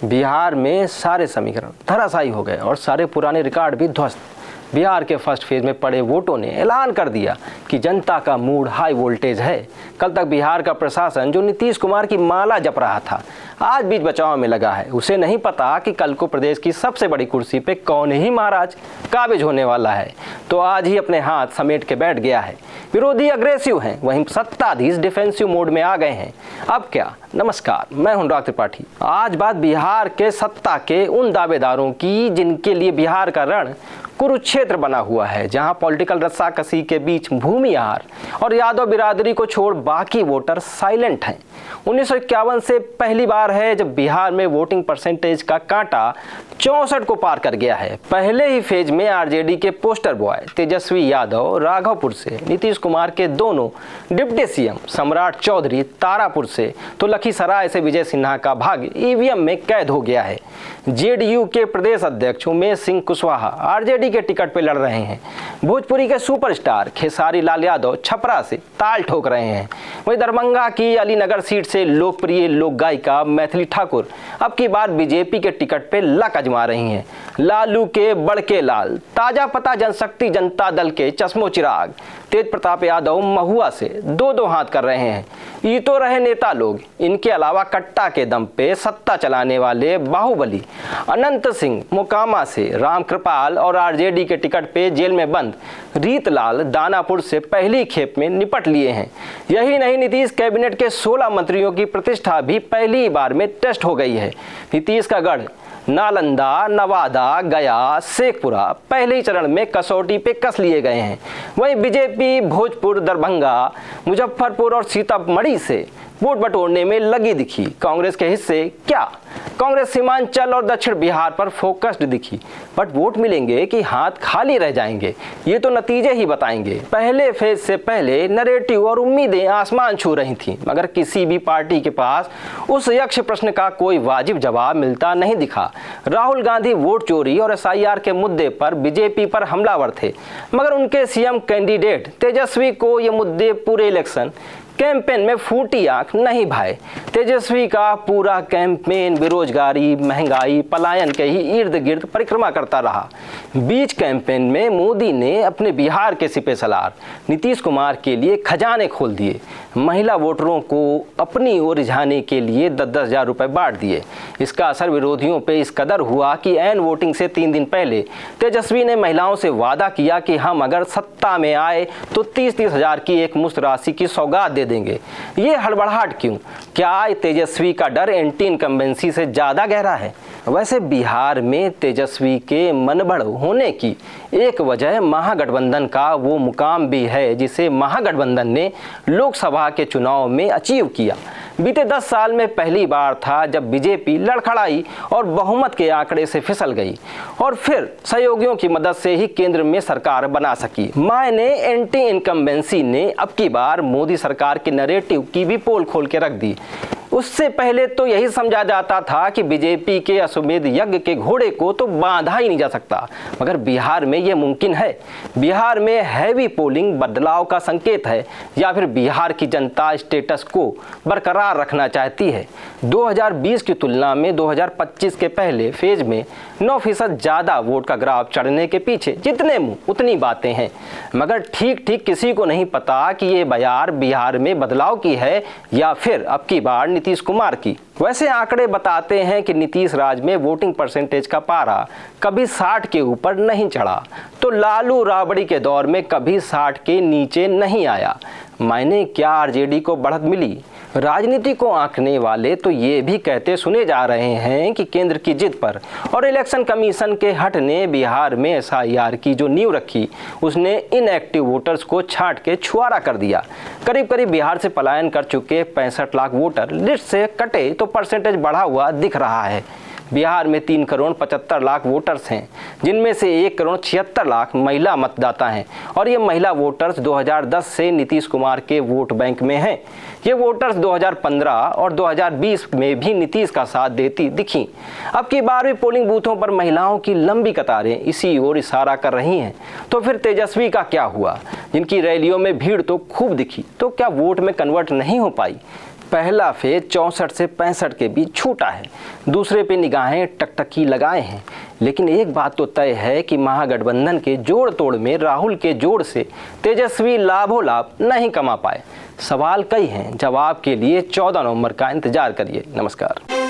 बिहार में सारे समीकरण धराशायी हो गए और सारे पुराने रिकॉर्ड भी ध्वस्त। बिहार के फर्स्ट फेज में पड़े वोटों ने ऐलान कर दिया कि जनता का मूड हाई वोल्टेज है। कल तक बिहार का प्रशासन जो नीतीश कुमार की माला जप रहा था, आज बीच बचाव में लगा है। उसे नहीं पता कि कल को प्रदेश की सबसे बड़ी कुर्सी पे कौन ही महाराज काबिज होने वाला है, तो आज ही अपने हाथ समेट के बैठ गया है। विरोधी अग्रेसिव हैं, वहीं सत्ताधीश डिफेंसिव मोड में आ गए हैं। अब क्या? नमस्कार, मैं हूं अनुराग त्रिपाठी। आज बात बिहार के सत्ता के उन दावेदारों की जिनके लिए बिहार का रण कुरुक्षेत्र बना हुआ है, जहां पॉलिटिकल रस्साकसी के बीच भूमिहार और यादव बिरादरी को छोड़ बाकी वोटर साइलेंट हैं। 1951 से पहली बार है जब बिहार में वोटिंग परसेंटेज का कांटा 64 को पार कर गया है। पहले ही फेज में आरजेडी के पोस्टर बॉय तेजस्वी यादव राघवपुर से, नीतीश कुमार के दोनों डिप्टी सीएम सम्राट चौधरी तारापुर से, तो लखीसराय से विजय सिन्हा का भाग्य ईवीएम में कैद हो गया है। जेडीयू के प्रदेश अध्यक्ष उमेश सिंह कुशवाहा आरजेडी के टिकट पे लड़ रहे हैं। भोजपुरी के सुपरस्टार खेसारी लाल यादव छपरा से ताल ठोक रहे हैं। वहीं दरभंगा की अलीनगर सीट से लोकप्रिय लोक गायिका मैथिली ठाकुर अब की बार बीजेपी के टिकट पे लक आजमा रही हैं। लालू के बड़के लाल ताजा पता जनशक्ति जनता दल के चश्मो चिराग तेज प्रताप यादव महुआ से दो हाथ कर रहे हैं। ये तो रहे नेता लोग, इनके अलावा कट्टा के दम पे सत्ता चलाने वाले बाहुबली अनंत सिंह मोकामा से, राम कृपाल और आरजेडी के टिकट पे जेल में बंद रीतलाल दानापुर से पहली खेप में निपट लिए हैं। यही नहीं, नीतीश कैबिनेट के 16 मंत्रियों की प्रतिष्ठा भी पहली बार में टेस्ट हो गई है। नीतीश का गढ़ नालंदा, नवादा, गया, शेखपुरा पहले ही चरण में कसौटी पे कस लिए गए हैं। वहीं बीजेपी भोजपुर, दरभंगा, मुजफ्फरपुर और सीतामढ़ी से वोट बटोरने में लगी दिखी। कांग्रेस के हिस्से क्या? कांग्रेस सीमांचल और दक्षिण बिहार पर फोकस्ड दिखी, बट वोट मिलेंगे कि हाथ खाली रह जाएंगे, ये तो नतीजे ही बताएंगे। पहले फेज से पहले नैरेटिव और उम्मीदें आसमान छू रही थीं, मगर किसी भी पार्टी के पास उस यक्ष प्रश्न का कोई वाजिब जवाब मिलता नहीं दिखा। राहुल गांधी वोट चोरी और एसआईआर के मुद्दे पर बीजेपी पर हमलावर थे, मगर उनके सीएम कैंडिडेट तेजस्वी को ये मुद्दे पूरे इलेक्शन कैंपेन में फूटी आंख नहीं भाए। तेजस्वी का पूरा कैंपेन बेरोजगारी, महंगाई, पलायन के ही इर्द गिर्द परिक्रमा करता रहा। बीच कैंपेन में मोदी ने अपने बिहार के सिपह सलार नीतीश कुमार के लिए खजाने खोल दिए। महिला वोटरों को अपनी ओर रिझाने के लिए 10-10 हज़ार रुपए बांट दिए। इसका असर विरोधियों पे इस कदर हुआ कि ऐन वोटिंग से 3 दिन पहले तेजस्वी ने महिलाओं से वादा किया कि हम अगर सत्ता में आए तो 30-30 हज़ार की एक मुश्त राशि की सौगात दे देंगे। ये हड़बड़ाहट क्यों? क्या तेजस्वी का डर एंटी इनकम्बेंसी से ज्यादा गहरा है? वैसे बिहार में तेजस्वी के मनबढ़ होने की एक वजह महागठबंधन का वो मुकाम भी है जिसे महागठबंधन ने लोकसभा के चुनाव में अचीव किया। बीते 10 साल में पहली बार था जब बीजेपी लड़खड़ाई और बहुमत के आंकड़े से फिसल गई और फिर सहयोगियों की मदद से ही केंद्र में सरकार बना सकी। मायने एंटी इनकम्बेंसी ने अब की बार मोदी सरकार के नैरेटिव की भी पोल खोल के रख दी। उससे पहले तो यही समझा जाता था कि बीजेपी के अश्वमेध यज्ञ के घोड़े को तो बांधा ही नहीं जा सकता, मगर बिहार में ये मुमकिन है। बिहार में हैवी पोलिंग बदलाव का संकेत है या फिर बिहार की जनता स्टेटस को बरकरार रखना चाहती है। 2020 की तुलना में 2025 के पहले फेज में 9% ज़्यादा वोट का ग्राफ चढ़ने के पीछे जितने मुंह उतनी बातें हैं, मगर ठीक ठीक किसी को नहीं पता कि ये बयार बिहार में बदलाव की है या फिर अब की बार नीतीश कुमार की। वैसे आंकड़े बताते हैं कि नीतीश राज में वोटिंग परसेंटेज का पारा कभी 60 के ऊपर नहीं चढ़ा, तो लालू राबड़ी के दौर में कभी 60 के नीचे नहीं आया। मायने क्या आरजेडी को बढ़त मिली? राजनीति को आंकने वाले तो ये भी कहते सुने जा रहे हैं कि केंद्र की जिद पर और इलेक्शन कमीशन के हट ने बिहार में एसआईआर की जो नींव रखी, उसने इनएक्टिव वोटर्स को छांट के छुआरा कर दिया। करीब करीब बिहार से पलायन कर चुके 65 लाख वोटर लिस्ट से कटे तो परसेंटेज बढ़ा हुआ दिख रहा है। बिहार में 3 करोड़ 75 लाख वोटर्स हैं, जिनमें से 1 करोड़ 76 लाख महिला मतदाता हैं और ये महिला वोटर्स 2010 से नीतीश कुमार के वोट बैंक में हैं। ये वोटर्स 2015 और 2020 में भी नीतीश का साथ देती दिखी। अब की बार भी पोलिंग बूथों पर महिलाओं की लंबी कतारें इसी ओर इशारा कर रही हैं। तो फिर तेजस्वी का क्या हुआ? जिनकी रैलियों में भीड़ तो खूब दिखी, तो क्या वोट में कन्वर्ट नहीं हो पाई? पहला फेज 64 से 65 के बीच छूटा है, दूसरे पे निगाहें टकटकी लगाए हैं। लेकिन एक बात तो तय है कि महागठबंधन के जोड़ तोड़ में राहुल के जोड़ से तेजस्वी लाभों लाभ नहीं कमा पाए। सवाल कई हैं, जवाब के लिए 14 नवंबर का इंतजार करिए। नमस्कार।